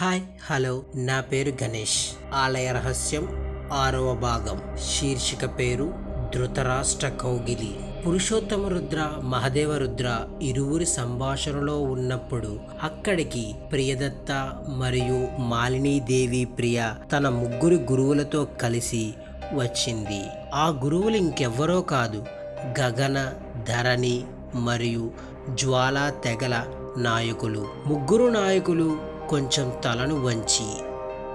Hi hello నా పేరు గణేష్. ఆలయ రహస్యం 6వ భాగం. శీర్షిక పేరు ధృతరాష్ట్ర కౌగిలి. పురుషోత్తమ రుద్ర మహదేవ రుద్ర ఇరువురి సంభాషణలో ఉన్నప్పుడు అక్కడికి ప్రియదత్త మరియు మాలినీదేవి ప్రియ తన ముగ్గురు గురువులతో కలిసి వచ్చింది. ఆ గురువులు ఇంకెవ్వరో కాదు, గగన, ధరణి మరియు జ్వాలా తెగల నాయకులు. ముగ్గురు నాయకులు కొంచెం తలను వంచి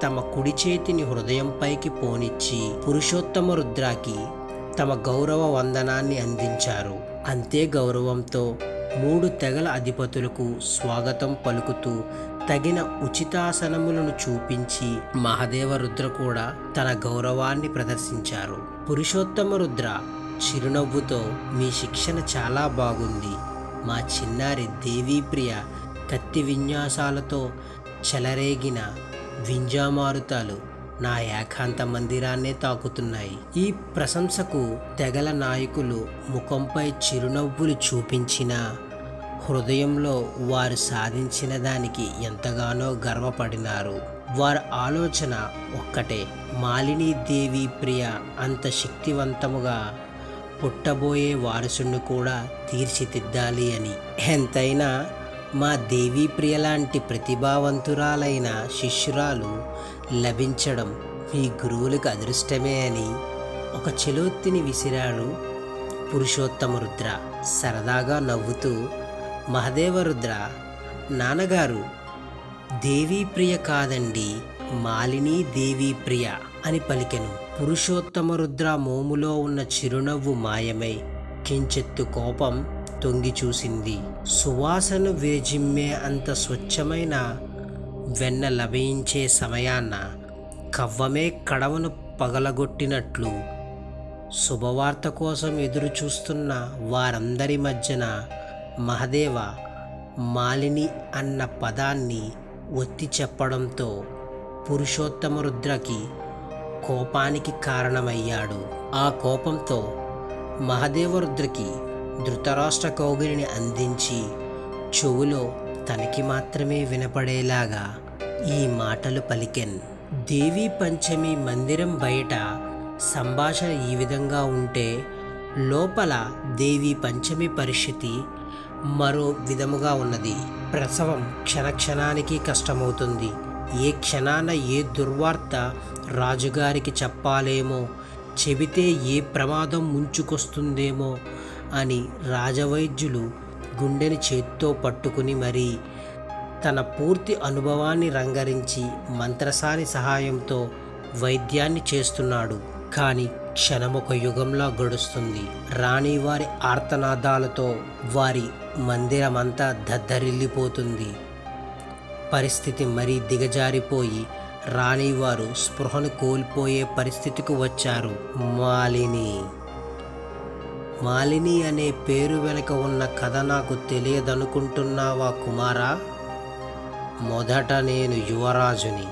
తమ కుడి చేతిని హృదయంపైకి పోనిచ్చి పురుషోత్తమ రుద్రాకి తమ గౌరవ వందనాన్ని అందించారు. అంతే గౌరవంతో 3 తెగల అధిపతులకు స్వాగతం పలుకుతూ తగిన ఉచితాసనములను చూపించి మహదేవ రుద్ర కూడా తన గౌరవాన్ని ప్రదర్శించారు. పురుషోత్తమ రుద్ర చిరునవ్వుతో, మీ శిక్షణ చాలా బాగుంది. మా చిన్నారి దేవీప్రియ కత్తి విన్యాసాలతో చెలరేగిన వింజామారుతాలు నా ఏకాంత మందిరాన్నే తాకుతున్నాయి. ఈ ప్రశంసకు తెగల నాయకులు ముఖంపై చిరునవ్వులు చూపించిన హృదయంలో వారు సాధించిన దానికి ఎంతగానో గర్వపడినారు. వారి ఆలోచన ఒక్కటే, మాలినీదేవి ప్రియ అంత శక్తివంతముగా పుట్టబోయే వారసుని కూడా తీర్చిదిద్దాలి అని. ఎంతైనా మా దేవీ ప్రియ లాంటి ప్రతిభావంతురాలైన శిష్యురాలు లభించడం మీ గురువులకు అదృష్టమే అని ఒక చెలోత్తిని విసిరాడు పురుషోత్తమ రుద్ర. సరదాగా నవ్వుతూ మహదేవ రుద్ర, నాన్నగారు దేవీ ప్రియ కాదండి, మాలినీ దేవీ ప్రియ అని పలికెను. పురుషోత్తమ రుద్ర మోములో ఉన్న చిరునవ్వు మాయమై కించెత్తు కోపం తొంగి చూసింది. సువాసన విరజిమ్మే అంత స్వచ్ఛమైన వెన్న లభించే సమయాన్న కవ్వమే కడవను పగలగొట్టినట్లు శుభవార్త కోసం ఎదురు చూస్తున్న వారందరి మధ్యన మహదేవ మాలిని అన్న పదాన్ని ఒత్తి చెప్పడంతో పురుషోత్తమ రుద్రకి కోపానికి కారణమయ్యాడు. ఆ కోపంతో మహదేవరుద్రకి ధృతరాష్ట్ర కౌగిలిని అందించి చెవులో తనకి మాత్రమే వినపడేలాగా ఈ మాటలు పలికెన్. దేవీ పంచమి మందిరం బయట సంభాషణ ఈ విధంగా ఉంటే లోపల దేవీ పంచమి పరిస్థితి మరో విధముగా ఉన్నది. ప్రసవం క్షణక్షణానికి కష్టమవుతుంది. ఏ క్షణాన ఏ దుర్వార్త రాజుగారికి చెప్పాలేమో, చెబితే ఏ ప్రమాదం ముంచుకొస్తుందేమో అని రాజవైద్యులు గుండెని చేత్తో పట్టుకుని మరీ తన పూర్తి అనుభవాన్ని రంగరించి మంత్రసాని సహాయంతో వైద్యాన్ని చేస్తున్నాడు. కానీ క్షణమొక యుగంలా గడుస్తుంది. రాణివారి ఆర్తనాదాలతో వారి మందిరమంతా దద్దరిల్లిపోతుంది. పరిస్థితి మరీ దిగజారిపోయి రాణివారు స్పృహను కోల్పోయే పరిస్థితికి వచ్చారు. మాలిని అనే పేరు వెనుక ఉన్న కథ నాకు తెలియదనుకుంటున్నావా కుమారా? మొదట నేను యువరాజుని,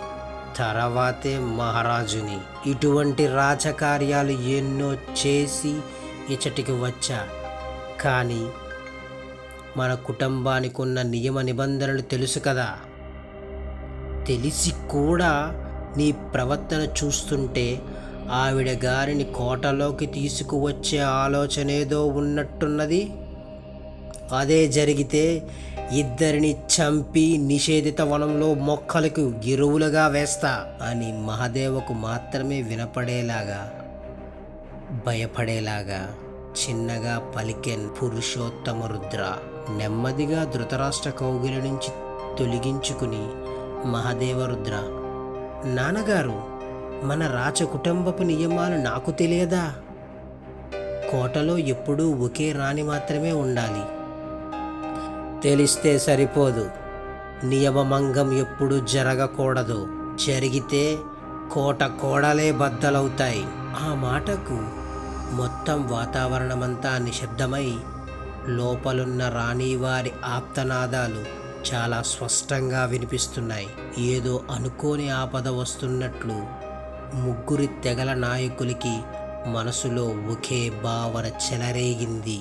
తర్వాతే మహారాజుని. ఇటువంటి రాజకార్యాలు ఎన్నో చేసి ఇచటికి వచ్చా. కానీ మన కుటుంబానికి ఉన్న నియమ నిబంధనలు తెలుసు కదా. తెలిసి కూడా నీ ప్రవర్తన చూస్తుంటే ఆవిడ గారిని కోటలోకి తీసుకువచ్చే ఆలోచనేదో ఉన్నట్టున్నది. అదే జరిగితే ఇద్దరిని చంపి నిషేధిత వనంలో మొక్కలకు ఎరువులుగా వేస్తా అని మహదేవకు మాత్రమే వినపడేలాగా, భయపడేలాగా చిన్నగా పలికెన్ పురుషోత్తమ రుద్ర. నెమ్మదిగా ధృతరాష్ట్ర కౌగిలి నుంచి తొలగించుకుని మహదేవరుద్ర, నాన్నగారు, మన రాచ కుటుంబపు నియమాలు నాకు తెలియదా? కోటలో ఎప్పుడూ ఒకే రాణి మాత్రమే ఉండాలి. తెలిస్తే సరిపోదు. నియమభంగం ఎప్పుడు జరగకూడదు. జరిగితే కోట కోడలే బద్దలవుతాయి. ఆ మాటకు మొత్తం వాతావరణమంతా నిశ్శబ్దమై లోపలున్న రాణివారి ఆప్తనాదాలు చాలా స్పష్టంగా వినిపిస్తున్నాయి. ఏదో అనుకోని ఆపద వస్తున్నట్లు ముగ్గురి తెగల నాయకులకి మనసులో ఒకే భావన చెలరేగింది.